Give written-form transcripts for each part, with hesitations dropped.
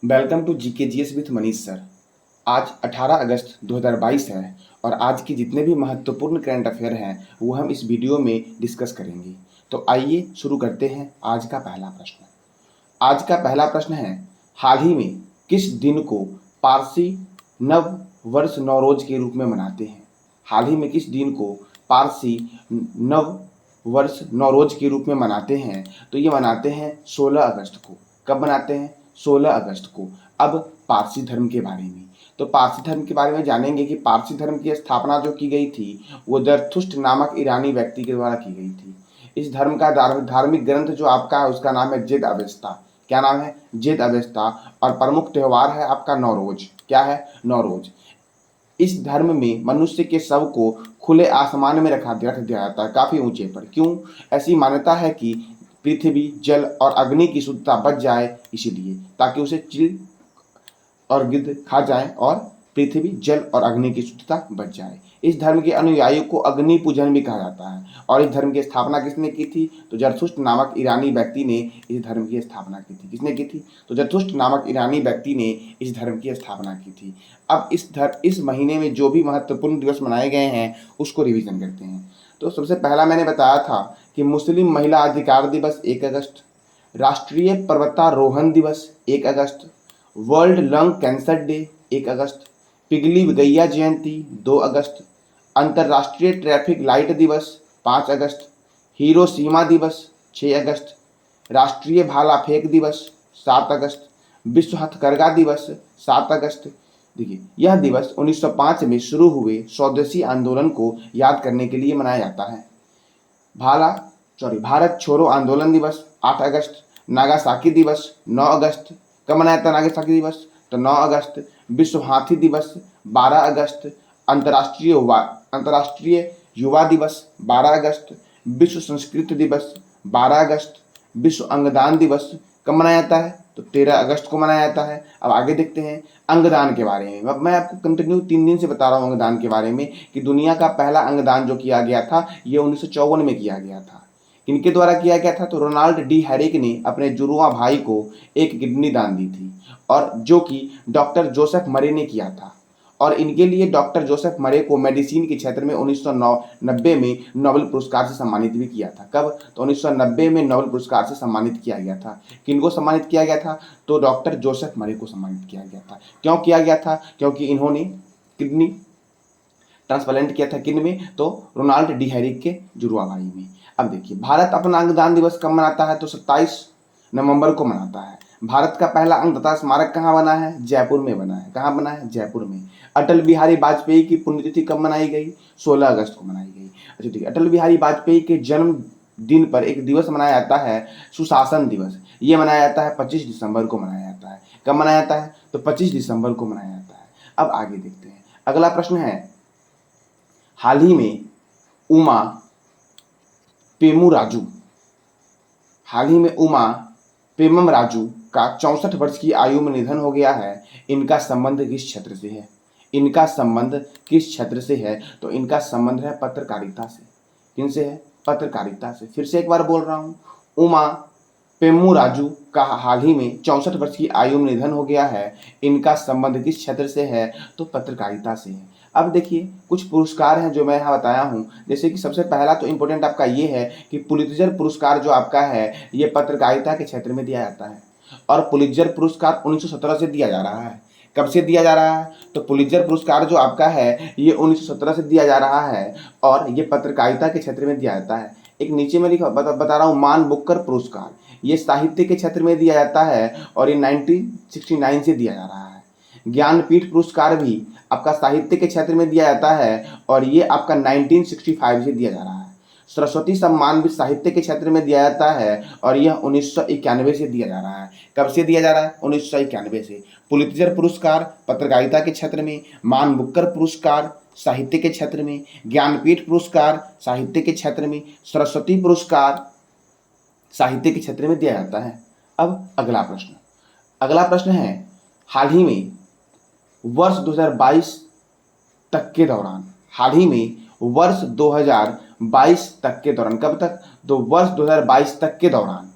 Welcome to GKGS with Manish sir. आज 18 अगस्त 2022 है और आज की जितने भी महत्वपूर्ण करंट अफेयर हैं वो हम इस वीडियो में डिस्कस करेंगे। तो आइए शुरू करते हैं आज का पहला प्रश्न। आज का पहला प्रश्न है, हाल ही में किस दिन को पारसी नव वर्ष नौरोज के रूप में मनाते हैं? हाल ही में किस दिन को पारसी नव वर्ष नौरोज के रूप में मनाते हैं? तो ये मनाते हैं 16 अगस्त को। कब मनाते हैं? 16 अगस्त को। अब पारसी धर्म के बारे में, तो पारसी धर्म के बारे में जानेंगे कि पारसी धर्म की स्थापना जो की गई थी वो जरथुष्ट नामक ईरानी व्यक्ति के द्वारा की गई थी। इस धर्म का धार्मिक ग्रंथ जो आपका है उसका नाम है जेद अवेस्ता। क्या नाम है? जेद अवेस्ता। और प्रमुख त्यौहार है आपका नौरोज। क्या है? नौरोज। इस धर्म में मनुष्य के शव को खुले आसमान में रख दिया जाता है, काफी ऊंचे पर। क्यों? ऐसी मान्यता है कि पृथ्वी, जल और अग्नि की शुद्धता बच जाए, इसीलिए, ताकि उसे चील और गिद्ध खा जाए और पृथ्वी, जल और अग्नि की शुद्धता बच जाए। इस धर्म के अनुयायियों को अग्नि पूजन भी कहा जाता है। और इस धर्म की स्थापना किसने की थी? तो जरथुष्ट नामक ईरानी व्यक्ति ने इस धर्म की स्थापना की थी। किसने की थी? तो जरथुष्ट नामक ईरानी व्यक्ति ने इस धर्म की स्थापना की थी। अब इस महीने में जो भी महत्वपूर्ण दिवस मनाए गए हैं उसको रिवीजन करते हैं। तो सबसे पहला मैंने बताया था कि मुस्लिम महिला अधिकार दिवस 1 अगस्त, राष्ट्रीय पर्वतारोहण दिवस 1 अगस्त, वर्ल्ड लंग कैंसर डे 1 अगस्त, पिगली गैया जयंती 2 अगस्त, अंतर्राष्ट्रीय ट्रैफिक लाइट दिवस 5 अगस्त, हिरोशिमा दिवस 6 अगस्त, राष्ट्रीय भाला फेंक दिवस 7 अगस्त, विश्व हथकरघा दिवस 7 अगस्त। देखिए, यह दिवस 1905 में शुरू हुए स्वदेशी आंदोलन को याद करने के लिए मनाया जाता है। भारत छोड़ो आंदोलन दिवस 8 अगस्त, नागासाकी दिवस 9 अगस्त। कब मनाया जाता है नागासाकी दिवस? तो 9 अगस्त। विश्व हाथी दिवस 12 अगस्त, अंतर्राष्ट्रीय युवा दिवस 12 अगस्त, विश्व संस्कृत दिवस 12 अगस्त, विश्व अंगदान दिवस कब मनाया जाता है? तो 13 अगस्त को मनाया जाता है। अब आगे देखते हैं अंगदान के बारे में। अब मैं आपको कंटिन्यू 3 दिन से बता रहा हूँ अंगदान के बारे में कि दुनिया का पहला अंगदान जो किया गया था ये 1954 में किया गया था। इनके द्वारा किया गया था। तो रोनाल्ड डी हैरिक ने अपने जुड़वा भाई को एक किडनी दान दी थी, और जो कि डॉक्टर जोसेफ मरे ने किया था। और इनके लिए डॉक्टर जोसेफ मरे को मेडिसिन के क्षेत्र में 1990 में नोबेल पुरस्कार से सम्मानित भी किया था। कब? तो 1990 में नोबेल पुरस्कार से सम्मानित किया गया था। किनको सम्मानित किया गया था? तो डॉक्टर जोसेफ मरे को सम्मानित किया गया था। क्यों किया गया था? क्योंकि इन्होंने किडनी ट्रांसप्लांट किया था। किन में? तो रोनाल्ड डी हैरिक के जुड़वा भाई में। अब देखिए, भारत अपना अंगदान दिवस कब मनाता है? तो 27 नवंबर को मनाता है। भारत का पहला अंगदाता स्मारक कहाँ बना है? जयपुर में बना है। कहाँ बना है? जयपुर में। अटल बिहारी वाजपेयी की पुण्यतिथि कब मनाई गई? 16 अगस्त को मनाई गई। अच्छा ठीक है, अटल बिहारी वाजपेयी के जन्म दिन पर एक दिवस मनाया जाता है, सुशासन दिवस। ये मनाया जाता है 25 दिसंबर को मनाया जाता है। कब मनाया जाता है? तो 25 दिसंबर को मनाया जाता है। अब आगे देखते हैं। अगला प्रश्न है, हाल ही में उमा पेमम राजू का 64 वर्ष की आयु में निधन हो गया है। इनका संबंध किस क्षेत्र से है? इनका संबंध किस क्षेत्र से है? तो इनका संबंध है पत्रकारिता से। किनसे है? पत्रकारिता से। फिर से एक बार बोल रहा हूँ, उमा पेम्मू राजू का हाल ही में 64 वर्ष की आयु में निधन हो गया है। इनका संबंध किस क्षेत्र से है? तो पत्रकारिता से है। अब देखिए, कुछ पुरस्कार हैं जो मैं यहाँ बताया हूँ। जैसे कि सबसे पहला तो इम्पोर्टेंट आपका ये है कि पुलित्जर पुरस्कार जो आपका है ये पत्रकारिता के क्षेत्र में दिया जाता है। और पुलित्जर पुरस्कार 1917 से दिया जा रहा है। कब से दिया जा रहा है? तो पुलित्जर पुरस्कार जो आपका है ये 1917 से दिया जा रहा है और ये पत्रकारिता के क्षेत्र में दिया जाता है। एक नीचे में लिखा बता रहा हूँ, मान बुकर पुरस्कार, ये साहित्य के क्षेत्र में दिया जाता है और ये 1969 से दिया जा रहा है। ज्ञानपीठ पुरस्कार भी आपका साहित्य के क्षेत्र में दिया जाता है और ये आपका 1965 से दिया जा रहा है। सरस्वती सम्मान भी साहित्य के क्षेत्र में दिया जाता है और यह 1991 से दिया जा रहा है। कब से दिया जा रहा है? 1991 से। पुलित्जर पुरस्कार पत्रकारिता के क्षेत्र में, मान बुकर पुरस्कार साहित्य के क्षेत्र में, ज्ञानपीठ पुरस्कार साहित्य के क्षेत्र में, सरस्वती पुरस्कार साहित्य के क्षेत्र में दिया जाता है। अब अगला प्रश्न है, हाल ही में वर्ष 2022 तक के दौरान, कब तक? तो वर्ष 2022 तक के दौरान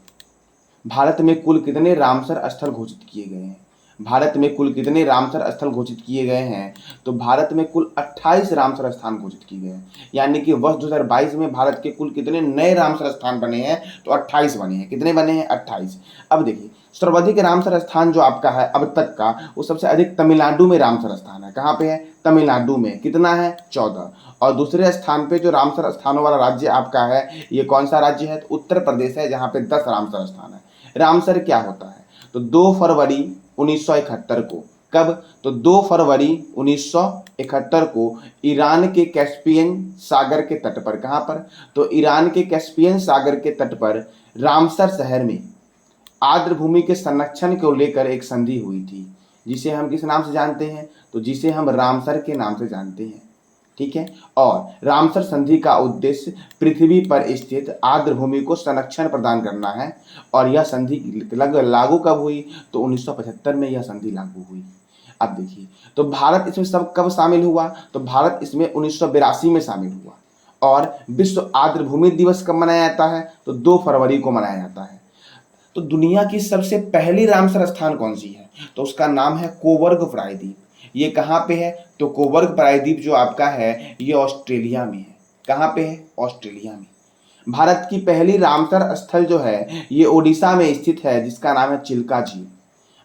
भारत में कुल कितने रामसर स्थल घोषित किए गए हैं? भारत में कुल कितने रामसर स्थल घोषित किए गए हैं? तो भारत में कुल 28 रामसर स्थान घोषित किए गए हैं। यानी कि वर्ष 2022 में भारत के कुल कितने नए रामसर स्थान बने हैं? तो 28 बने हैं। कितने बने हैं? 28। अब देखिए, सर्वाधिक रामसर स्थान जो आपका है अब तक का, वो सबसे अधिक तमिलनाडु में रामसर स्थान है। कहाँ पे है? तमिलनाडु में। कितना है? 14। और दूसरे स्थान पे जो रामसर स्थानों वाला राज्य आपका है, ये कौन सा राज्य है? तो उत्तर प्रदेश है, जहाँ पे 10 रामसर स्थान है। रामसर क्या होता है? तो 2 फरवरी 1971 को, कब? तो 2 फरवरी 1971 को ईरान के कैस्पियन सागर के तट पर, कहाँ पर? तो ईरान के कैस्पियन सागर के तट पर रामसर शहर में आर्द्र भूमि के संरक्षण को लेकर एक संधि हुई थी, जिसे हम किस नाम से जानते हैं? तो जिसे हम रामसर के नाम से जानते हैं। ठीक है। और रामसर संधि का उद्देश्य पृथ्वी पर स्थित आर्द्र भूमि को संरक्षण प्रदान करना है। और यह संधि लागू कब हुई? तो 1975 में यह संधि लागू हुई। अब देखिए, तो भारत इसमें सब कब शामिल हुआ? तो भारत इसमें 1982 में शामिल हुआ। और विश्व आर्द्र भूमि दिवस कब मनाया जाता है? तो 2 फरवरी को मनाया जाता है। तो दुनिया की सबसे पहली रामसर स्थान कौन सी है? तो उसका नाम है कोबर्ग प्रायद्वीप। ये कहाँ पे है? तो कोबर्ग प्रायद्वीप जो आपका है, ये ऑस्ट्रेलिया में है। कहाँ पे है? ऑस्ट्रेलिया में। भारत की पहली रामसर स्थल जो है, ये ओडिशा में स्थित है, जिसका नाम है चिल्का झील।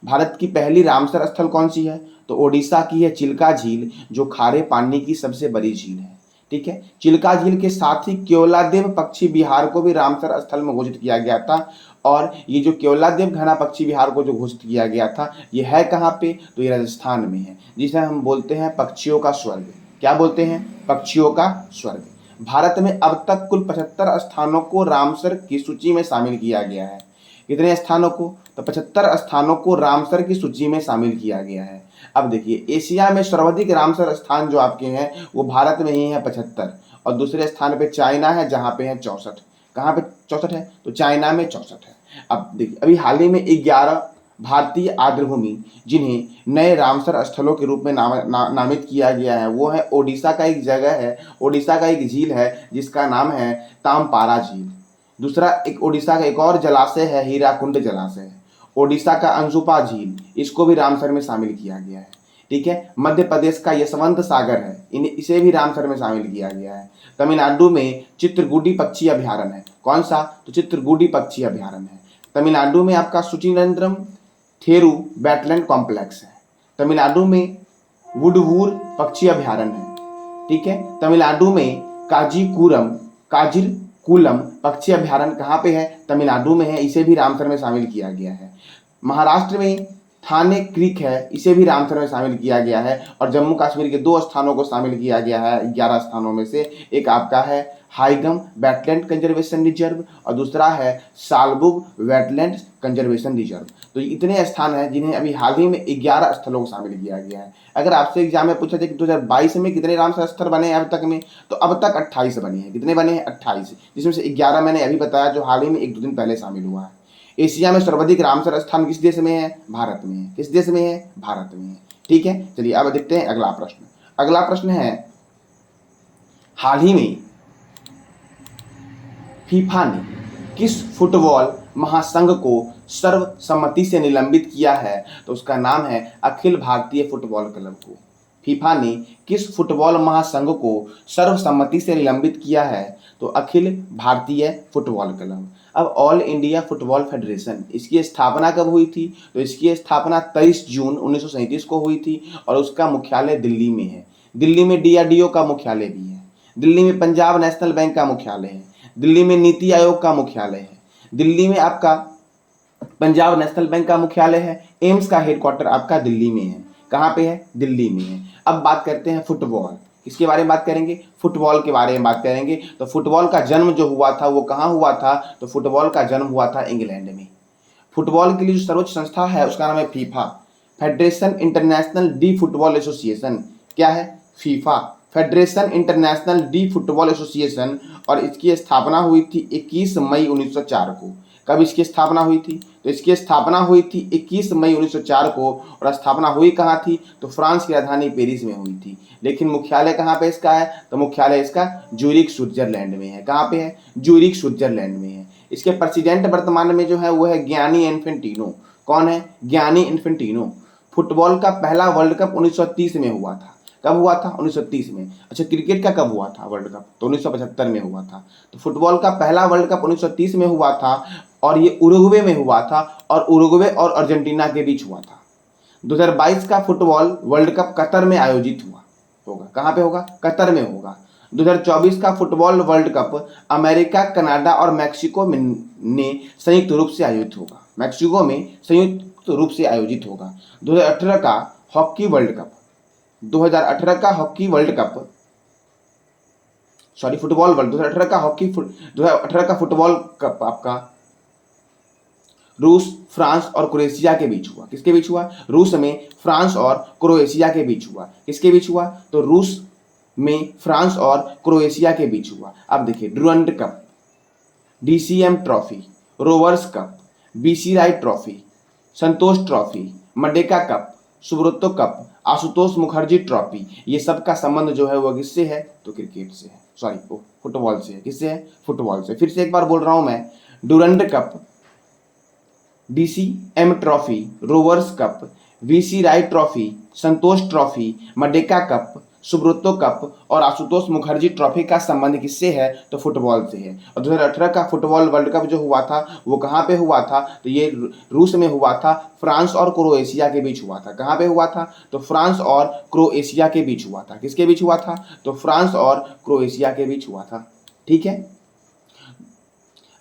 भारत की पहली रामसर स्थल कौन सी है? तो ओडिशा की है चिल्का झील, जो खारे पानी की सबसे बड़ी झील है। ठीक है। चिल्का झील के साथ ही केवलादेव पक्षी विहार को भी रामसर स्थल में घोषित किया गया था। और ये जो केवलादेव घना पक्षी विहार को जो घोषित किया गया था, ये है कहाँ पे? तो ये राजस्थान में है, जिसे हम बोलते हैं पक्षियों का स्वर्ग। क्या बोलते हैं? पक्षियों का स्वर्ग। भारत में अब तक कुल 75 स्थानों को रामसर की सूची में शामिल किया गया है। कितने स्थानों को? तो 75 स्थानों को रामसर की सूची में शामिल किया गया है। अब देखिए, एशिया में सर्वाधिक रामसर स्थान जो आपके हैं, वो भारत में ही है 75। और दूसरे स्थान पे चाइना है, जहाँ पे है 64। कहाँ पे 64 है? तो चाइना में 64 है। अब देखिए, अभी हाल ही में 11 भारतीय आर्द्र भूमि जिन्हें नए रामसर स्थलों के रूप में नामित किया गया है, वो है ओडिशा का एक जगह है, ओडिशा का एक झील है जिसका नाम है तामपारा झील। दूसरा एक ओडिशा का एक और जलाशय है, हीराकुंड जलाशय। ओडिशा का अंजुपा झील, इसको भी रामसर में शामिल किया गया है। ठीक है। मध्य प्रदेश का यशवंत सागर है, इसे भी रामसर में शामिल किया गया है। तमिलनाडु में चित्रकूटी पक्षी अभ्यारण्य है। कौन सा? तो चित्रकूटी पक्षी अभ्यारण्य है। तमिलनाडु में आपका सुचिनंद्रम थेरु वेटलैंड कॉम्प्लेक्स है। तमिलनाडु में वुडवूर पक्षी अभ्यारण्य है। ठीक है। तमिलनाडु में काजिरकुलम पक्षी अभ्यारण्य कहाँ पे है? तमिलनाडु में है, इसे भी रामसर में शामिल किया गया है। महाराष्ट्र में थाने क्रीक है, इसे भी रामसर में शामिल किया गया है। और जम्मू कश्मीर के 2 स्थानों को शामिल किया गया है 11 स्थानों में से। एक आपका है हाइगम वेटलैंड कंजर्वेशन रिजर्व और दूसरा है सालबुग वेटलैंड कंजर्वेशन रिजर्व। तो इतने स्थान हैं जिन्हें अभी हाल ही में 11 स्थलों को शामिल किया गया है। अगर आपसे एग्जाम में पूछा जाए कि 2022 में कितने रामसर स्थल बने हैं अब तक में, तो अब तक 28 बने हैं। कितने बने हैं? 28, जिसमें से 11 मैंने अभी बताया, जो हाल ही में 1-2 दिन पहले शामिल हुआ है। एशिया में सर्वाधिक रामसर स्थान किस देश में है? भारत में है। किस देश में है? भारत में है। ठीक है। चलिए अब देखते हैं अगला प्रश्न। अगला प्रश्न है, हाल ही में फीफा ने किस फुटबॉल महासंघ को सर्वसम्मति से निलंबित किया है? तो उसका नाम है अखिल भारतीय फुटबॉल क्लब को। फीफा ने किस फुटबॉल महासंघ को सर्वसम्मति से निलंबित किया है? तो अखिल भारतीय फुटबॉल क्लब। अब ऑल इंडिया फुटबॉल फेडरेशन, इसकी स्थापना कब हुई थी? तो इसकी स्थापना 23 जून 1937 को हुई थी और उसका मुख्यालय दिल्ली में है। दिल्ली में DRDO का मुख्यालय भी है। दिल्ली में पंजाब नेशनल बैंक का मुख्यालय है। दिल्ली में नीति आयोग का मुख्यालय है। दिल्ली में आपका पंजाब नेशनल बैंक का मुख्यालय है। एम्स का हेडक्वार्टर आपका दिल्ली में है। कहाँ पे है? दिल्ली में है। अब बात करते हैं फुटबॉल। किसके बारे में बात करेंगे? फुटबॉल के बारे में बात करेंगे। तो फुटबॉल का जन्म जो हुआ था वो कहाँ हुआ था? तो फुटबॉल का जन्म हुआ था इंग्लैंड में। फुटबॉल के लिए जो सर्वोच्च संस्था है उसका नाम है FIFA, federation international D football association. क्या है? FIFA, federation international D football association. और इसकी स्थापना हुई थी 21 मई 1904 को। कब इसकी स्थापना हुई थी? तो इसकी स्थापना हुई थी 21 मई 1904 को। और स्थापना हुई कहाँ थी? तो फ्रांस की राजधानी पेरिस में हुई थी। लेकिन मुख्यालय कहाँ पे इसका है? तो मुख्यालय इसका ज्यूरिख स्विट्जरलैंड में है। कहाँ पे है? ज्यूरिख स्विट्जरलैंड में है। इसके प्रेसिडेंट वर्तमान में जो है वो है गियानी इन्फेंटिनो। कौन है? गियानी इन्फेंटिनो। फुटबॉल का पहला वर्ल्ड कप 1930 में हुआ था। कब हुआ था? 1930 में। अच्छा, क्रिकेट का कब हुआ था वर्ल्ड कप? तो 1975 में हुआ था। तो फुटबॉल का पहला वर्ल्ड कप 1930 में हुआ था और ये उरुग्वे में हुआ था और उरुग्वे और अर्जेंटीना के बीच हुआ था। 2022 का फुटबॉल वर्ल्ड कप कतर में आयोजित हुआ होगा। कहाँ पे होगा? कतर में होगा। 2024 का football world cup America, Canada और मैक्सिको ने संयुक्त रूप से आयोजित होगा। मैक्सिको में संयुक्त रूप से आयोजित होगा। 2018 का हॉकी वर्ल्ड कप 2018 का hockey world cup sorry football world 2018 का फुटबॉल कप आपका रूस, फ्रांस और क्रोएशिया के बीच हुआ। किसके बीच हुआ? रूस में फ्रांस और क्रोएशिया के बीच हुआ। किसके बीच हुआ? तो रूस में फ्रांस और क्रोएशिया के बीच हुआ। अब देखिए, Durand cup, DCM trophy, Rovers cup, BC Roy trophy, Santosh trophy, Merdeka cup, Subroto cup, Ashutosh Mukherjee trophy, ये सब का संबंध जो है वो किससे है? तो क्रिकेट से है, सॉरी फुटबॉल से है। किससे है? फुटबॉल से। फिर से एक बार बोल रहा हूं मैं, Durand cup, DCM trophy, Rovers cup, VC Roy trophy, Santosh trophy, Merdeka cup, Subroto cup और आशुतोष मुखर्जी ट्रॉफी का संबंध किससे है? तो फुटबॉल से है। और 2018 का फुटबॉल वर्ल्ड कप जो हुआ था वो कहाँ पे हुआ था? तो ये रूस में हुआ था, फ्रांस और क्रोएशिया के बीच हुआ था। कहाँ पे हुआ था? तो फ्रांस और क्रोएशिया के बीच हुआ था। किसके बीच हुआ था? तो फ्रांस और क्रोएशिया के बीच हुआ था। ठीक है,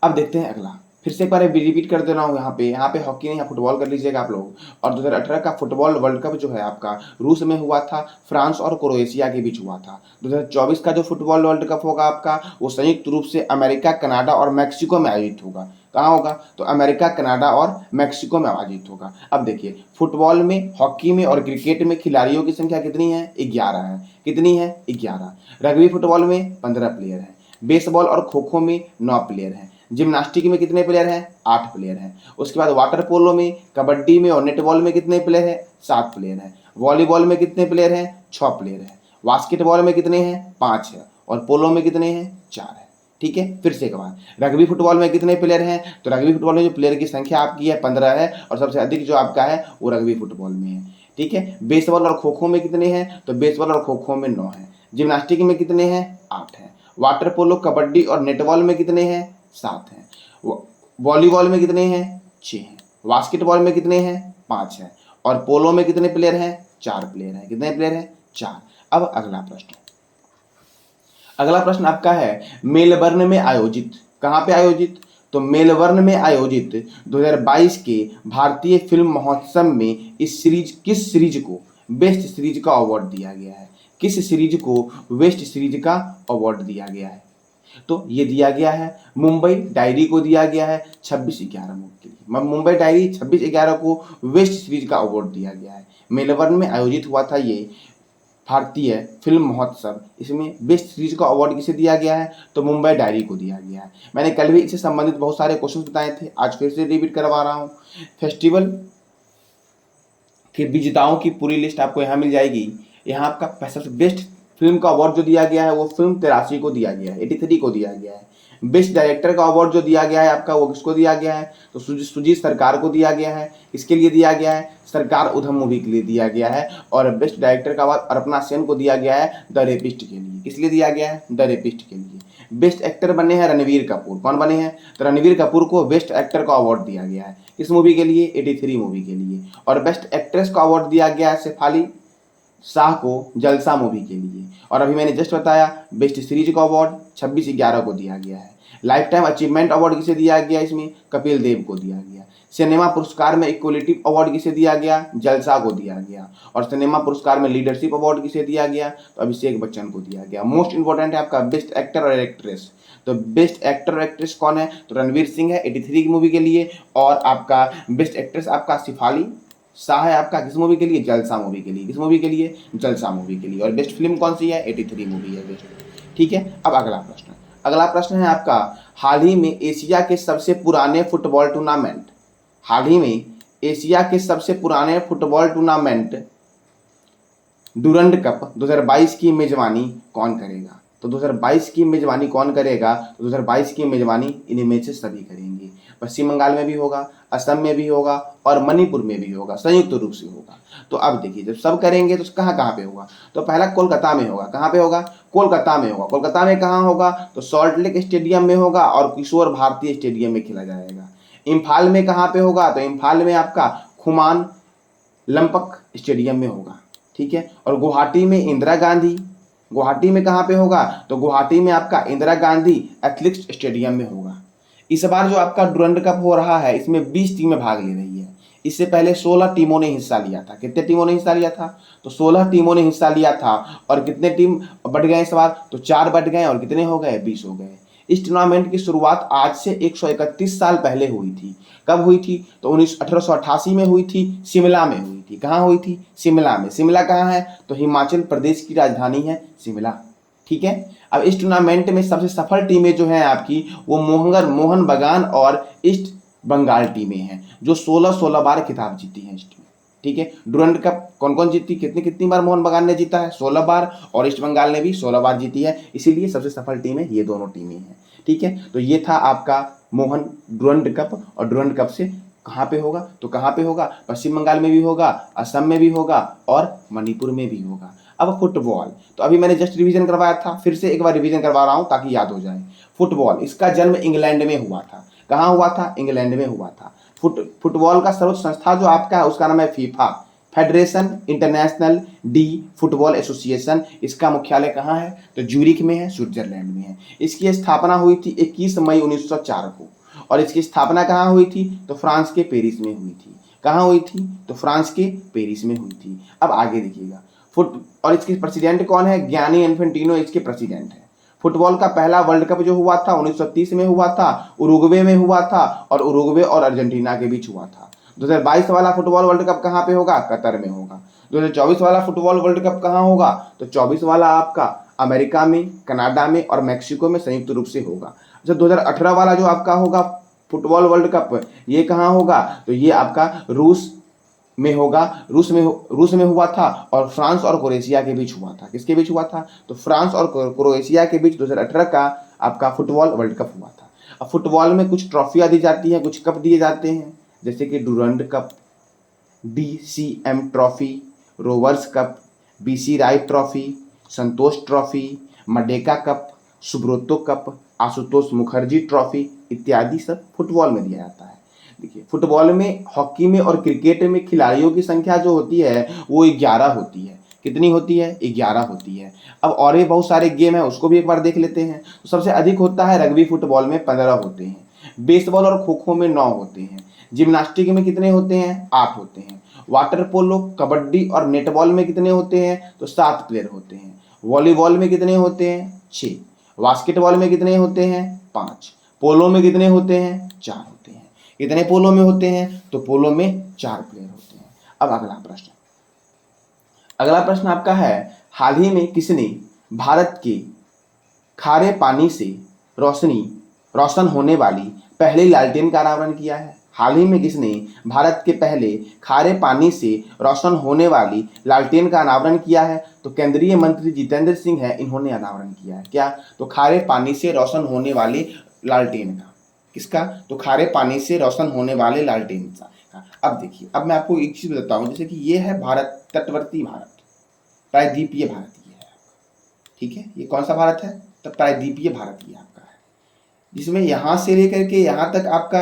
अब देखते हैं अगला। फिर से एक बार रिपीट कर दे रहा हूँ, यहाँ पे हॉकी नहीं, यहाँ फुटबॉल कर लीजिएगा आप लोग। और 2018 का फुटबॉल वर्ल्ड कप जो है आपका रूस में हुआ था, फ्रांस और क्रोएशिया के बीच हुआ था। 2024 का जो फुटबॉल वर्ल्ड कप होगा आपका, वो संयुक्त रूप से अमेरिका, कनाडा और मैक्सिको में आयोजित होगा। कहाँ होगा? तो अमेरिका, कनाडा और मैक्सिको में आयोजित होगा। अब देखिए, फुटबॉल में, हॉकी में और क्रिकेट में खिलाड़ियों की संख्या कितनी है? 11 है। कितनी है? 11। रग्बी फुटबॉल में 15 प्लेयर हैं। बेसबॉल और खो खो में 9 प्लेयर हैं। जिम्नास्टिक में कितने प्लेयर हैं? 8 प्लेयर हैं। उसके बाद वाटर पोलो में, कबड्डी में और नेटबॉल में कितने प्लेयर हैं? 7 प्लेयर हैं। वॉलीबॉल में कितने प्लेयर हैं? 6 प्लेयर हैं। बास्केटबॉल में कितने हैं? 5 है। और पोलो में कितने हैं? 4 है। ठीक है, फिर से एक बार, रग्बी फुटबॉल में कितने प्लेयर हैं? तो रग्बी फुटबॉल में जो प्लेयर की संख्या आपकी है 15 है और सबसे अधिक जो आपका है वो रग्बी फुटबॉल में है। ठीक है, बेसबॉल और खो खो में कितने हैं? तो बेसबॉल और खो खो में 9 है। जिम्नास्टिक में कितने हैं? 8 हैं। वाटर पोलो, कबड्डी और नेटबॉल में कितने हैं? 7 हैं। वॉलीबॉल में कितने हैं? 6 हैं। बास्केटबॉल में कितने हैं? 5 हैं। और पोलो में कितने प्लेयर हैं? 4 प्लेयर हैं। कितने प्लेयर हैं? 4। अब अगला प्रश्न आपका है, मेलबर्न में आयोजित, कहाँ पे आयोजित? तो मेलबर्न में आयोजित 2022 के भारतीय फिल्म महोत्सव में किस सीरीज को बेस्ट सीरीज का अवार्ड दिया गया है? किस सीरीज को बेस्ट सीरीज का अवार्ड दिया गया है? तो ये दिया गया है, मुंबई डायरी को दिया गया है 26/11 मूवी के लिए। मुंबई डायरी 26/11 को वेस्ट सीरीज का अवार्ड दिया गया है। मेलबर्न में आयोजित हुआ था ये भारतीय फिल्म महोत्सव, इसमें बेस्ट सीरीज का अवार्ड किसे दिया गया है? तो मुंबई डायरी को दिया गया है। मैंने कल भी इससे संबंधित बहुत सारे क्वेश्चन बताए थे, आज फिर से रिपीट करवा रहा हूँ। फेस्टिवल के विजेताओं की पूरी लिस्ट आपको यहाँ मिल जाएगी। यहाँ आपका सबसे बेस्ट फिल्म का अवार्ड जो दिया गया है वो फिल्म 83 को दिया गया है, 83 को दिया गया है। बेस्ट डायरेक्टर का अवार्ड जो दिया गया है आपका वो किसको दिया गया है? तो सुजीत सरकार को दिया गया है। इसके लिए दिया गया है, सरकार उधम मूवी के लिए दिया गया है। और बेस्ट डायरेक्टर का अवार्ड अर्पणा सेन को दिया गया है द रेपिस्ट के लिए। किस लिए दिया गया है? द रेपिस्ट के लिए। बेस्ट एक्टर बने हैं रणवीर कपूर। कौन बने हैं? तो रणवीर कपूर को बेस्ट एक्टर का अवार्ड दिया गया है। किस मूवी के लिए? 83 मूवी के लिए। और बेस्ट एक्ट्रेस का अवार्ड दिया गया है शेफाली शाह को जलसा मूवी के लिए। और अभी मैंने जस्ट बताया बेस्ट सीरीज का अवार्ड 26/11 को दिया गया है। लाइफ टाइम अचीवमेंट अवार्ड किसे दिया गया? इसमें कपिल देव को दिया गया। सिनेमा पुरस्कार में इक्वलिटी अवार्ड किसे दिया गया? जलसा को दिया गया। और सिनेमा पुरस्कार में लीडरशिप अवार्ड किसे दिया गया? तो अभिषेक बच्चन को दिया गया। मोस्ट इंपॉर्टेंट है आपका बेस्ट एक्टर और एक्ट्रेस। तो बेस्ट एक्टर और एक्ट्रेस कौन है? तो रणवीर सिंह है 83 की मूवी के लिए। और आपका बेस्ट एक्ट्रेस आपका शेफाली शाह है आपका किस मूवी के लिए? जलसा मूवी के लिए। किस मूवी के लिए? जलसा मूवी के लिए। और बेस्ट फिल्म कौन सी है? 83 मूवी है बेस्ट। ठीक है, अब अगला प्रश्न है आपका, हाल ही में एशिया के सबसे पुराने फुटबॉल टूर्नामेंट, हाल ही में एशिया के सबसे पुराने फुटबॉल टूर्नामेंट डुरंड कप 2022 की मेजबानी कौन करेगा? तो 2022 की मेजबानी कौन करेगा? तो 2022 की मेजबानी इनमें से सभी करेंगे। पश्चिम बंगाल में भी होगा, असम में भी होगा और मणिपुर में भी होगा, संयुक्त रूप से होगा। तो अब देखिए जब सब करेंगे तो कहाँ कहाँ पे होगा, तो पहला कोलकाता में होगा। कहाँ पे होगा? कोलकाता में होगा। कोलकाता में कहाँ होगा? तो सॉल्ट लेक स्टेडियम में होगा और किशोर भारती स्टेडियम में खेला जाएगा। इम्फाल में कहाँ पे होगा? तो इम्फाल में आपका खुमान लंपक स्टेडियम में होगा, ठीक है। और गुवाहाटी में इंदिरा गांधी, गुवाहाटी में कहाँ पे होगा? तो गुवाहाटी में आपका इंदिरा गांधी एथलेटिक्स स्टेडियम में होगा। इस बार जो आपका डुरंड कप हो रहा है इसमें 20 टीमें भाग ले रही है। इससे पहले 16 टीमों ने हिस्सा लिया था। कितने टीमों ने हिस्सा लिया था? तो 16 टीमों ने हिस्सा लिया था। और कितने टीम बढ़ गए इस बार? तो 4 बढ़ गए और कितने हो गए? 20 हो गए। इस टूर्नामेंट की शुरुआत आज से 131 साल पहले हुई थी। कब हुई थी? तो 1888 में हुई थी, शिमला में हुई थी। कहाँ हुई थी? शिमला में। शिमला कहाँ है? तो हिमाचल प्रदेश की राजधानी है शिमला, ठीक है। अब इस टूर्नामेंट में सबसे सफल टीमें जो हैं आपकी वो मोहन बगान और ईस्ट बंगाल टीमें हैं जो 16-16 बार खिताब जीती हैं इस टीम, ठीक है। डुरंड कप कौन कौन जीती? कितनी बार मोहन बगान ने जीता है? 16 बार। और ईस्ट बंगाल ने भी 16 बार जीती है, इसीलिए सबसे सफल टीमें ये दोनों टीमें हैं, ठीक है। तो ये था आपका मोहन डुरंड कप। और डुरंड कप से कहाँ पे होगा? तो कहाँ पे होगा? पश्चिम बंगाल में भी होगा, असम में भी होगा और मणिपुर में भी होगा। अब फुटबॉल, तो अभी मैंने जस्ट रिवीजन करवाया था, फिर से एक बार रिवीजन करवा रहा हूँ ताकि याद हो जाए। फुटबॉल, इसका जन्म इंग्लैंड में हुआ था। कहाँ हुआ था? इंग्लैंड में हुआ था। फुटबॉल का सर्वोच्च संस्था जो आपका है उसका नाम है FIFA, federation international D football association. इसका मुख्यालय कहाँ है? तो ज्यूरिख में है, स्विट्जरलैंड में है। इसकी स्थापना हुई थी 21 मई 1904 को। और इसकी स्थापना कहाँ हुई थी? तो फ्रांस के पेरिस में हुई थी। कहाँ हुई थी? तो फ्रांस के पेरिस में हुई थी। अब आगे देखिएगा और इसके प्रेसिडेंट कौन है? गियानी इन्फेंटिनो इसके प्रेसिडेंट है। फुटबॉल का पहला वर्ल्ड कप जो हुआ था 1930 में हुआ था, उरुग्वे में हुआ था और उरुग्वे और अर्जेंटीना के बीच हुआ था। 2022 वाला फुटबॉल वर्ल्ड कप कहाँ पे होगा? कतर में होगा। 2024 वाला फुटबॉल वर्ल्ड कप कहाँ होगा? तो 24 वाला आपका अमेरिका में, कनाडा में और मैक्सिको में संयुक्त रूप से होगा। जब 2018 वाला जो आपका होगा फुटबॉल वर्ल्ड कप, ये कहाँ होगा? तो ये आपका रूस में होगा। रूस में हुआ था और फ्रांस और क्रोएशिया के बीच हुआ था। किसके बीच हुआ था? तो फ्रांस और क्रोएशिया के बीच 2018 का आपका फुटबॉल वर्ल्ड कप हुआ था। अब फुटबॉल में कुछ ट्रॉफियां दी जाती हैं, कुछ कप दिए जाते हैं, जैसे कि Durand cup, DCM trophy, Rovers cup, BC Roy trophy, Santosh trophy, Merdeka cup, Subroto cup, Ashutosh Mukherjee trophy इत्यादि सब फुटबॉल में दिया जाता है। देखिए फुटबॉल में, हॉकी में और क्रिकेट में खिलाड़ियों की संख्या जो होती है वो 11 होती है। कितनी होती है? 11 होती है। अब और भी बहुत सारे गेम है उसको भी एक बार देख लेते हैं। तो सबसे अधिक होता है रग्बी फुटबॉल में 15 होते हैं। बेसबॉल और खो खो में 9 होते हैं। जिम्नास्टिक में कितने होते हैं? 8 होते हैं। वाटर पोलो, कबड्डी और नेटबॉल में कितने होते हैं? तो 7 प्लेयर होते हैं। वॉलीबॉल में कितने होते हैं? 6। बास्केटबॉल में कितने होते हैं? 5। पोलो में कितने होते हैं? 4 होते हैं। कितने पोलो में होते हैं? तो पोलो में 4 प्लेयर होते हैं। अब अगला प्रश्न आपका है, हाल ही में किसने भारत के खारे पानी से रोशन होने वाली पहली लालटेन का अनावरण किया है? हाल ही में किसने भारत के पहले खारे पानी से रोशन होने वाली लालटेन का अनावरण किया है? तो केंद्रीय मंत्री जितेंद्र सिंह है, इन्होंने अनावरण किया है। क्या? तो खारे पानी से रोशन होने वाली लालटेन का। किसका? तो खारे पानी से रोशन होने वाले लालटेन का। अब देखिए, अब मैं आपको एक चीज बताता हूँ, जैसे कि ये है भारत, तटवर्ती भारत, प्रायद्वीपीय भारत ये है, ठीक है। ये कौन सा भारत है? तो प्रायद्वीपीय भारत ये आपका है, जिसमें यहाँ से लेकर के यहाँ तक आपका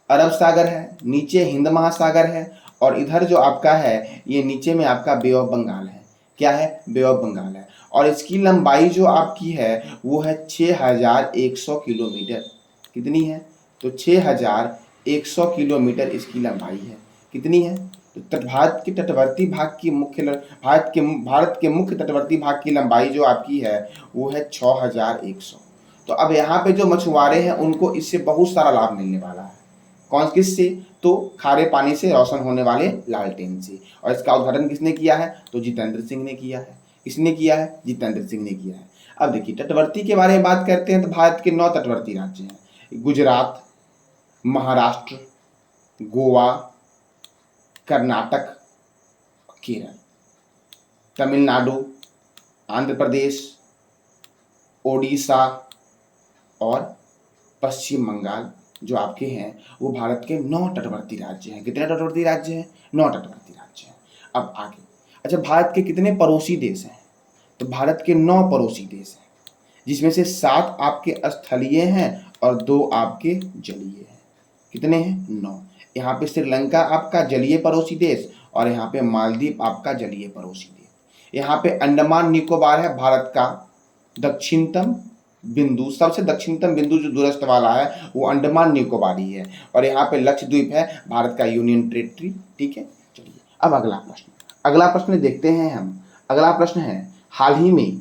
अरब सागर है, नीचे हिंद महासागर है और इधर जो आपका है ये नीचे में आपका बे ऑफ बंगाल है। क्या है? बे ऑफ बंगाल है। और इसकी लंबाई जो आपकी है वो है 6100 किलोमीटर। कितनी है? तो 6100 किलोमीटर इसकी लंबाई है। कितनी है? तो भारत के तटवर्ती भाग की भारत के मुख्य तटवर्ती भाग की लंबाई जो आपकी है वो है 6100। तो अब यहाँ पे जो मछुआरे हैं उनको इससे बहुत सारा लाभ मिलने वाला है। कौन किससे? तो खारे पानी से रोशन होने वाले लालटेन से। और इसका उद्घाटन किसने किया है? तो जितेंद्र सिंह ने किया है। किसने किया है? जितेंद्र सिंह ने किया है। अब देखिए तटवर्ती के बारे में बात करते हैं तो भारत के 9 तटवर्ती राज्य हैं, गुजरात, महाराष्ट्र, गोवा, कर्नाटक, केरल, तमिलनाडु, आंध्र प्रदेश, ओडिशा और पश्चिम बंगाल जो आपके हैं वो भारत के 9 तटवर्ती राज्य हैं। कितने तटवर्ती राज्य हैं? 9 तटवर्ती राज्य हैं। अब आगे, अच्छा भारत के कितने पड़ोसी देश हैं? तो भारत के 9 पड़ोसी देश हैं, जिसमें से 7 आपके स्थलीय हैं और 2 आपके जलीय हैं। कितने हैं? 9। यहाँ पे श्रीलंका आपका जलीय पड़ोसी देश और यहाँ पे मालदीव आपका जलीय पड़ोसी देश। यहाँ पे अंडमान निकोबार है भारत का दक्षिणतम बिंदु, सबसे दक्षिणतम बिंदु जो दूरस्थ वाला है वो अंडमान निकोबार ही है। और यहाँ पे लक्षद्वीप है भारत का यूनियन टेरिटरी। ठीक है, चलिए अब अगला प्रश्न देखते हैं हम। अगला प्रश्न है, हाल ही में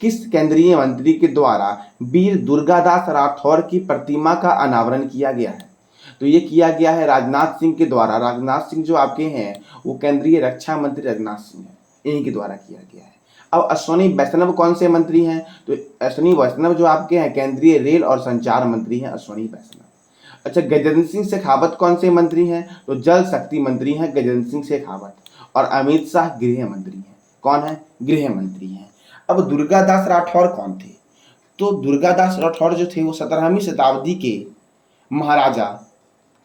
किस केंद्रीय मंत्री के द्वारा वीर दुर्गादास राठौर की प्रतिमा का अनावरण किया गया है? तो ये किया गया है राजनाथ सिंह के द्वारा। राजनाथ सिंह जो आपके हैं वो केंद्रीय रक्षा मंत्री राजनाथ सिंह है, इन्हीं के द्वारा किया गया है। अब अश्विनी वैष्णव कौन से मंत्री हैं? तो अश्विनी वैष्णव जो आपके हैं केंद्रीय रेल और संचार मंत्री हैं अश्विनी वैष्णव। अच्छा, गजेंद्र सिंह शेखावत कौन से मंत्री हैं? तो जल शक्ति मंत्री हैं गजेंद्र सिंह शेखावत। और अमित शाह गृह मंत्री हैं। कौन है? गृह मंत्री हैं। अब दुर्गादास राठौर कौन थे? तो दुर्गादास राठौर जो थे वो 17वीं शताब्दी के महाराजा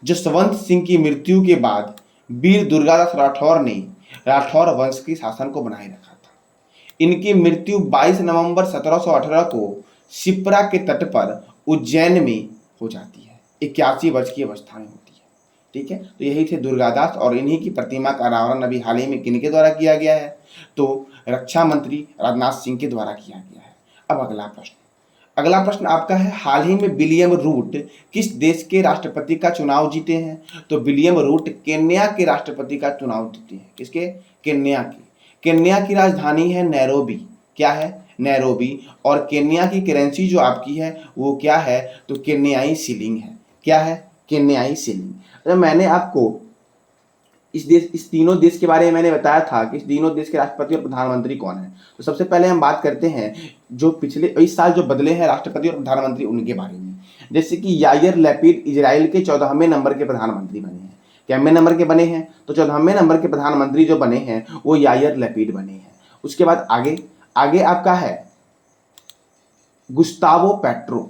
जसवंत सिंह की मृत्यु के बाद वीर दुर्गादास राठौर ने राठौर वंश के शासन को बनाए रखा था। इनकी मृत्यु 22 नवंबर 1718 को शिप्रा के तट पर उज्जैन में हो जाती है। 81 वर्ष की अवस्था में होती है। ठीक है, तो यही थे दुर्गादास और इन्हीं की प्रतिमा का अनावरण अभी हाल ही में किनके द्वारा किया गया है? तो रक्षा मंत्री राजनाथ सिंह के द्वारा किया गया है। अब अगला प्रश्न आपका है, हाल ही में विलियम रूट किस देश के राष्ट्रपति का चुनाव जीते हैं? तो विलियम रूट केन्या के राष्ट्रपति का चुनाव जीते हैं। किसके? केन्या के। केन्या की राजधानी है नैरोबी। क्या है? नैरोबी। और केन्या की करेंसी जो आपकी है वो क्या है? तो केन्याई शिलिंग है। क्या है? केन्याई शिलिंग। तो मैंने आपको इस तीनों देश के बारे में मैंने बताया था कि इस तीनों देश के राष्ट्रपति और प्रधानमंत्री कौन है। तो सबसे पहले हम बात करते हैं जो पिछले इस साल जो बदले हैं राष्ट्रपति और प्रधानमंत्री उनके बारे में। जैसे कि यायर लैपिड इजराइल के 14वें नंबर के प्रधानमंत्री बने हैं। कितने नंबर के बने हैं? तो 14वें नंबर के प्रधानमंत्री जो बने हैं वो यायर लैपिड बने हैं। उसके बाद आगे आपका है गुस्तावो पेट्रो।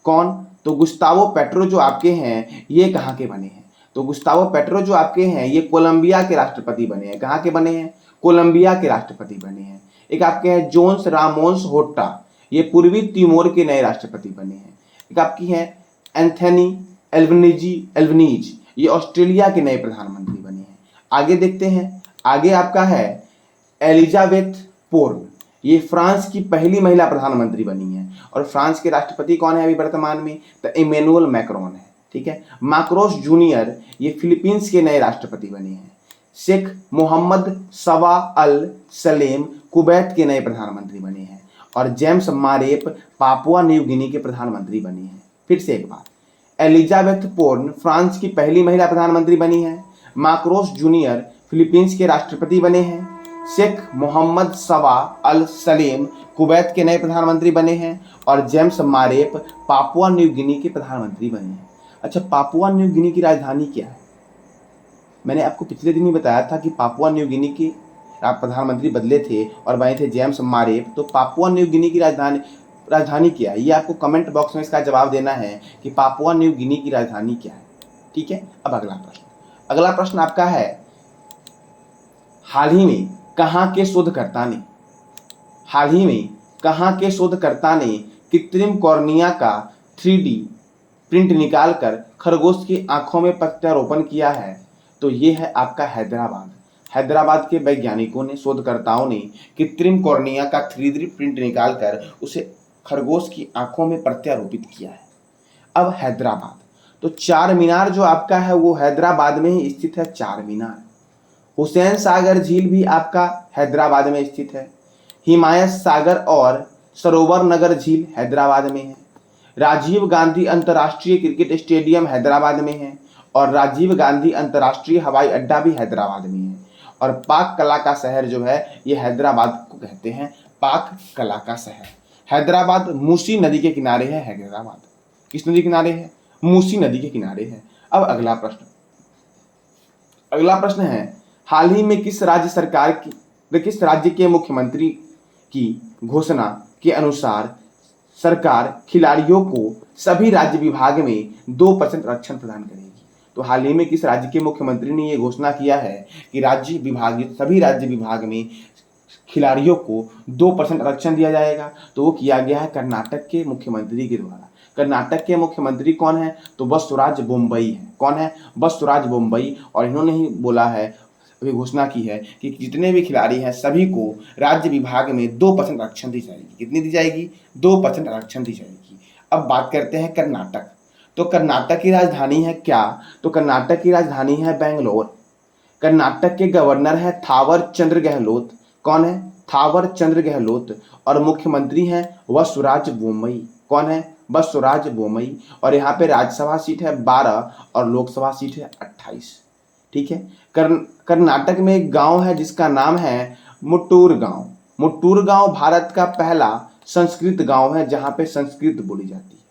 कौन? तो गुस्तावो पेट्रो जो आपके हैं ये कहाँ के बने हैं? तो गुस्तावो पेट्रो जो आपके हैं ये कोलंबिया के राष्ट्रपति बने हैं। कहाँ के बने हैं? कोलंबिया के राष्ट्रपति बने हैं। एक आपके हैं जोन्स रामोस होर्टा, ये पूर्वी तिमोर के नए राष्ट्रपति बने हैं। एक आपकी है एंथनी एल्बनीज, ये ऑस्ट्रेलिया के नए प्रधानमंत्री बने हैं। आगे देखते हैं, आगे आपका है एलिजाबेथ पोर्न, ये फ्रांस की पहली महिला प्रधानमंत्री बनी है। और फ्रांस के राष्ट्रपति कौन है अभी वर्तमान में? तो इमैनुअल मैक्रोन है। ठीक है। माक्रोस जूनियर, ये फिलीपींस के नए राष्ट्रपति बने हैं। शेख मोहम्मद सवा अल सलेम कुवैत के नए प्रधानमंत्री बने हैं। और जेम्स मारेप पापुआ न्यू गिनी के प्रधानमंत्री बने हैं। फिर से एक बार, एलिजाबेथ पोर्न फ्रांस की पहली महिला प्रधानमंत्री बनी है। माक्रोस जूनियर फिलीपींस के राष्ट्रपति बने हैं। शेख मोहम्मद सवा अल सलेम कुवैत के नए प्रधानमंत्री बने हैं। और जेम्स मारेप पापुआ न्यू गिनी के प्रधानमंत्री बने हैं। अच्छा, पापुआ न्यू गिनी की राजधानी क्या है? मैंने आपको पिछले दिन ही बताया था कि पापुआ न्यू गिनी के प्रधानमंत्री बदले थे और बने थे जेम्स मारेप। तो पापुआ न्यू गिनी की राजधानी क्या है? ये आपको कमेंट बॉक्स में इसका जवाब देना है कि पापुआ न्यू गिनी की राजधानी क्या है। ठीक है। अब अगला प्रश्न आपका है, हाल ही में कहाँ के शोधकर्ता ने कृत्रिम कॉर्निया का 3D प्रिंट निकालकर खरगोश की आंखों में प्रत्यारोपण किया है? तो ये है आपका हैदराबाद के वैज्ञानिकों ने, शोधकर्ताओं ने कृत्रिम कॉर्निया का 3D प्रिंट निकालकर उसे खरगोश की आंखों में प्रत्यारोपित किया है। अब हैदराबाद, तो चार मीनार जो आपका है वो हैदराबाद में ही स्थित है। चार मीनार। हुसैन सागर झील भी आपका हैदराबाद में स्थित है। हिमायत सागर और सरोवर नगर झील हैदराबाद में है। राजीव गांधी अंतर्राष्ट्रीय क्रिकेट स्टेडियम हैदराबाद में है। और राजीव गांधी अंतर्राष्ट्रीय हवाई अड्डा भी हैदराबाद में है। और पाक कला का शहर जो है ये हैदराबाद को कहते हैं पाक कला का शहर। हैदराबाद मूसी नदी के किनारे है। हैदराबाद किस नदी के किनारे है? मूसी नदी के किनारे है। अब अगला प्रश्न है, हाल ही में किस राज्य के मुख्यमंत्री की घोषणा के अनुसार सरकार खिलाड़ियों को सभी राज्य विभाग में 2% आरक्षण प्रदान करेगी। तो हाल ही में किस राज्य के मुख्यमंत्री ने ये घोषणा किया है कि सभी राज्य विभाग में खिलाड़ियों को 2% आरक्षण दिया जाएगा? तो वो किया गया है कर्नाटक के मुख्यमंत्री के द्वारा। कर्नाटक के मुख्यमंत्री कौन है? तो बसवराज बोम्मई है। कौन है? बसवराज बोम्मई। और इन्होंने ही बोला है, अभी घोषणा की है कि जितने भी खिलाड़ी हैं सभी को राज्य विभाग में 2% आरक्षण दी जाएगी। कितनी दी जाएगी? 2% आरक्षण दी जाएगी। अब बात करते हैं कर्नाटक। तो कर्नाटक की राजधानी है क्या? तो कर्नाटक की राजधानी है बेंगलोर। कर्नाटक के गवर्नर है थावर चंद्र गहलोत। कौन है? थावर चंद्र गहलोत। और मुख्यमंत्री हैं बसवराज बोम्मई। कौन है? बसवराज बोम्मई। और यहाँ पे राज्यसभा सीट है 12 और लोकसभा सीट है 28। ठीक है। कर्नाटक में एक गांव है जिसका नाम है मुट्टूर गांव। मुट्टूर गांव भारत का पहला संस्कृत गांव है जहां पे संस्कृत बोली जाती है।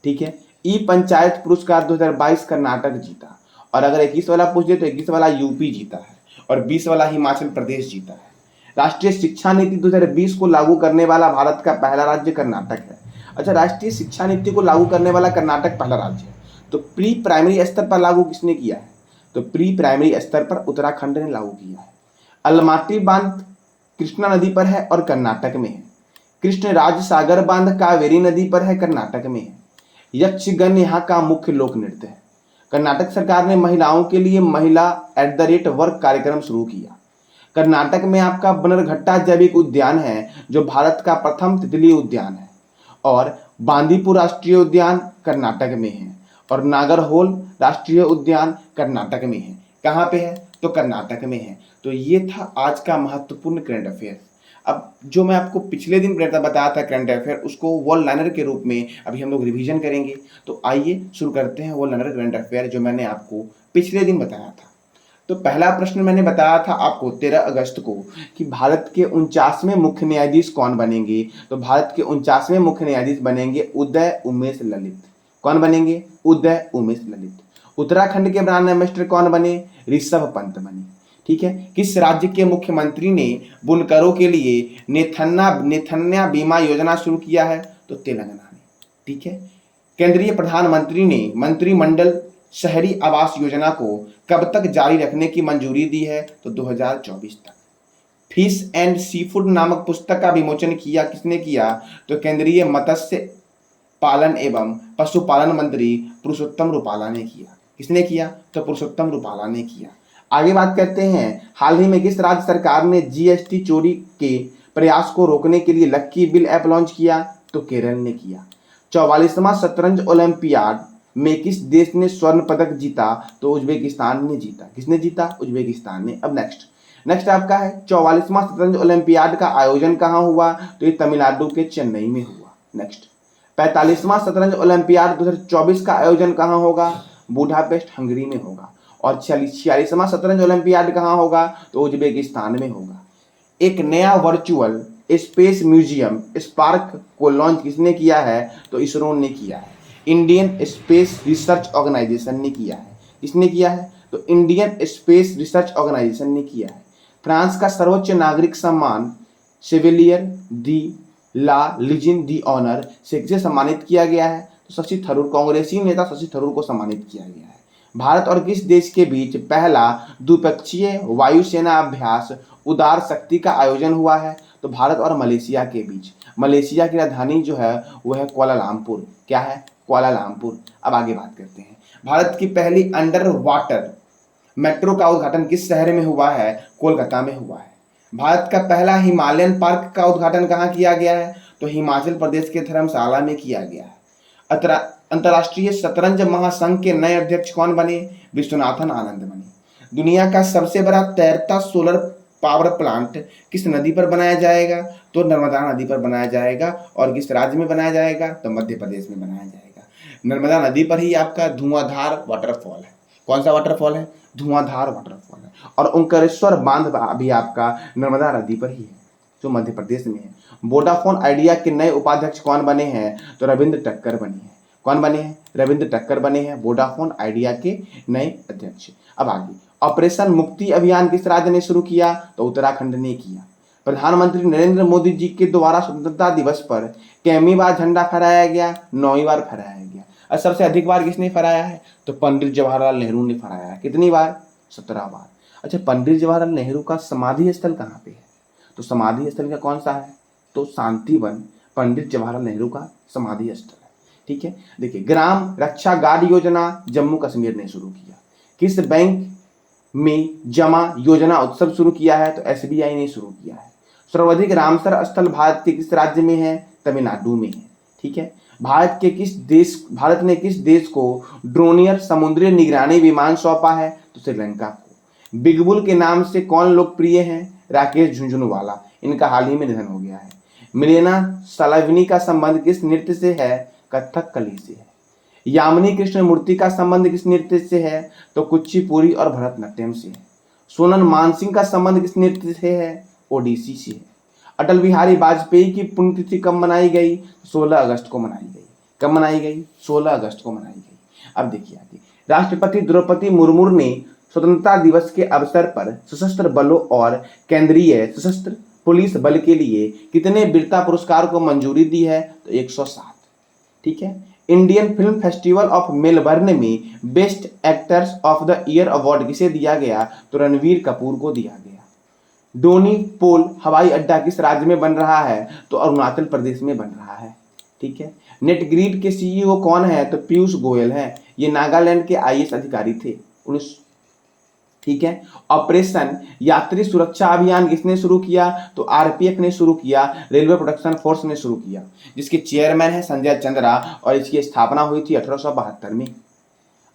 ठीक है। ई पंचायत पुरस्कार 2022 कर्नाटक जीता। और अगर 21 वाला पूछ दे तो 21 वाला यूपी जीता है और 20 वाला हिमाचल प्रदेश जीता है। राष्ट्रीय शिक्षा नीति 2020 को लागू करने वाला भारत का पहला राज्य कर्नाटक है। अच्छा, राष्ट्रीय शिक्षा नीति को लागू करने वाला कर्नाटक पहला राज्य है। तो प्री प्राइमरी स्तर पर लागू किसने किया है? तो प्री प्राइमरी स्तर पर उत्तराखंड ने लागू किया है। अलमाटी बांध कृष्णा नदी पर है और कर्नाटक में है। कृष्ण राज सागर बांध कावेरी नदी पर है, कर्नाटक में है। यक्षगन यहाँ का मुख्य लोक नृत्य है। कर्नाटक सरकार ने महिलाओं के लिए महिला @वर्क कार्यक्रम शुरू किया। कर्नाटक में आपका बनरघट्टा जैविक उद्यान है जो भारत का प्रथम तितली उद्यान है। और बांदीपुर राष्ट्रीय उद्यान कर्नाटक में है। और नागरहोल राष्ट्रीय उद्यान कर्नाटक में है। कहाँ पे है? तो कर्नाटक में है। तो ये था आज का महत्वपूर्ण करंट अफेयर। अब जो मैं आपको पिछले दिन बताया था करंट अफेयर, उसको वन लाइनर के रूप में अभी हम लोग रिवीजन करेंगे। तो आइए शुरू करते हैं वन लाइनर करंट अफेयर जो मैंने आपको पिछले दिन बताया था। तो पहला प्रश्न मैंने बताया था आपको 13 अगस्त को कि भारत के 49वें मुख्य न्यायाधीश कौन बनेंगे? तो भारत के 49वें मुख्य न्यायाधीश बनेंगे उदय उमेश ललित। कौन बनेंगे? उदय उमेश ललित। उत्तराखंड के ब्रांड एम्बेसडर कौन बने? ऋषभ पंत बने। ठीक है। किस राज्य के मुख्यमंत्री ने बुनकरों के लिए नेथन्या बीमा योजना शुरू किया है? तो तेलंगाना ने। ठीक है। केंद्रीय प्रधानमंत्री ने मंत्रिमंडल शहरी आवास योजना को कब तक जारी रखने की मंजूरी दी है? तो 2024 तक। फिश एंड सी फूड नामक पुस्तक का विमोचन किया किसने किया? तो केंद्रीय मत्स्य पालन एवं पशुपालन मंत्री पुरुषोत्तम रूपाला ने किया। किसने किया? तो पुरुषोत्तम रूपाला ने किया। आगे बात करते हैं, हाल ही में किस राज्य सरकार ने जीएसटी चोरी के प्रयास को रोकने के लिए लक्की बिल ऐप लॉन्च किया? तो केरल ने किया। 44वां शतरंज ओलंपियाड में किस देश ने स्वर्ण पदक जीता? तो उज्बेकिस्तान ने जीता। किसने जीता? उज्बेकिस्तान ने। अब नेक्स्ट आपका है 44वां शतरंज ओलंपियाड का आयोजन कहाँ हुआ? तो ये तमिलनाडु के चेन्नई में हुआ। नेक्स्ट 45वां शतरंज ओलंपियाड 2024 का आयोजन कहाँ होगा? बुडापेस्ट हंगरी में होगा। और 46वां शतरंज ओलंपियाड कहाँ होगा? तो उज्बेकिस्तान में होगा। एक नया वर्चुअल स्पेस म्यूजियम स्पार्क को लॉन्च किसने किया है? तो इसरो ने किया है। इंडियन स्पेस रिसर्च ऑर्गेनाइजेशन ने किया है। किसने किया है? तो इंडियन स्पेस रिसर्च ऑर्गेनाइजेशन ने किया है। फ्रांस का सर्वोच्च नागरिक सम्मान शेवेलियर दी ला लीजियन दी ऑनर से किसे सम्मानित किया गया है? तो शशि थरूर, कांग्रेसी नेता शशि थरूर को सम्मानित किया गया है। भारत और किस देश के बीच पहला द्विपक्षीय वायुसेना अभ्यास उदार शक्ति का आयोजन हुआ है? तो भारत और मलेशिया के बीच। मलेशिया की राजधानी जो है वो है कुआलालंपुर। क्या है? कुआलालंपुर। अब आगे बात करते हैं, भारत की पहली अंडर वाटर मेट्रो का उद्घाटन किस शहर में हुआ है? कोलकाता में हुआ है। भारत का पहला हिमालयन पार्क का उद्घाटन कहाँ किया गया है? तो हिमाचल प्रदेश के धर्मशाला में किया गया है। अंतर्राष्ट्रीय शतरंज महासंघ के नए अध्यक्ष कौन बने? विश्वनाथन आनंद बने। दुनिया का सबसे बड़ा तैरता सोलर पावर प्लांट किस नदी पर बनाया जाएगा? तो नर्मदा नदी पर बनाया जाएगा। और किस राज्य में बनाया जाएगा? तो मध्य प्रदेश में बनाया जाएगा। नर्मदा नदी पर ही आपका धुआंधार वाटरफॉल है। कौन सा वाटरफॉल है? धुआंधार वाटरफॉल है। और ओंकारेश्वर बांध भी आपका नर्मदा नदी पर ही है जो मध्य प्रदेश में है। वोडाफोन आइडिया के नए उपाध्यक्ष कौन बने हैं? तो रविंद्र टक्कर बने हैं। कौन बने हैं? रविंद्र टक्कर बने हैं वोडाफोन आइडिया के नए अध्यक्ष। अब आगे, ऑपरेशन मुक्ति अभियान किस राज्य ने शुरू किया? तो उत्तराखंड ने किया। प्रधानमंत्री नरेंद्र मोदी जी के द्वारा स्वतंत्रता दिवस पर कितनी बार झंडा फहराया गया? 9वीं बार फहराया गया। और सबसे अधिक बार किसने फहराया है? तो पंडित जवाहरलाल नेहरू ने फहराया है। कितनी बार? 17 बार। अच्छा, पंडित जवाहरलाल नेहरू का समाधि स्थल कहाँ पे है? तो समाधि स्थल का कौन सा है? तो शांतिवन पंडित जवाहरलाल नेहरू का समाधि स्थल है। ठीक है, देखिए, ग्राम रक्षा गार्ड योजना जम्मू कश्मीर ने शुरू किया। किस बैंक में जमा योजना उत्सव शुरू किया है? तो SBI ने शुरू किया है। सर्वाधिक रामसर स्थल भारत के किस राज्य में है? तमिलनाडु में है। ठीक है, भारत ने किस देश को ड्रोनियर समुद्री निगरानी विमान सौंपा है? तो श्रीलंका को। बिग बुल के नाम से कौन लोकप्रिय है? राकेश झुंझुनवाला। इनका हाल ही में निधन हो गया है। मिलेना सालाविनी का संबंध किस नृत्य से है? कथकली से है। यामिनी कृष्णमूर्ति का संबंध किस नृत्य से है? तो कुचिपुड़ी और भरतनाट्यम से है। सोनल मानसिंह का संबंध किस नृत्य से है? ओडिसी से है। अटल बिहारी वाजपेयी की पुण्यतिथि कब मनाई गई? 16 अगस्त को मनाई गई। कब मनाई गई? 16 अगस्त को मनाई गई। अब देखिए आगे, राष्ट्रपति द्रौपदी मुर्मू ने स्वतंत्रता दिवस के अवसर पर सशस्त्र बलों और केंद्रीय सशस्त्र पुलिस बल के लिए कितने वीरता पुरस्कार को मंजूरी दी है? तो 107। ठीक है, Indian film festival of Melbourne में best actors of the year award किसे दिया गया? तो रणवीर कपूर को दिया गया। डोनी पोल हवाई अड्डा किस राज्य में बन रहा है? तो अरुणाचल प्रदेश में बन रहा है। ठीक है, नेटग्रिड के CEO कौन है? तो पीयूष गोयल हैं। ये नागालैंड के IAS अधिकारी थे। ठीक है, ऑपरेशन यात्री सुरक्षा अभियान किसने शुरू किया? तो RPF ने शुरू किया, रेलवे प्रोटेक्शन फोर्स ने शुरू किया, जिसके चेयरमैन है संजय चंद्रा, और इसकी स्थापना हुई थी 1872 में।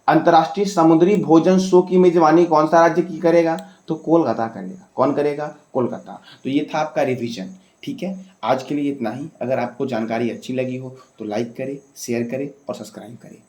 अंतर्राष्ट्रीय समुद्री भोजन शो की मेजबानी कौन सा राज्य की करेगा? तो कोलकाता करेगा। कौन करेगा? कोलकाता। तो ये था आपका रिवीजन। ठीक है, आज के लिए इतना ही। अगर आपको जानकारी अच्छी लगी हो तो लाइक करें, शेयर करें और सब्सक्राइब करें।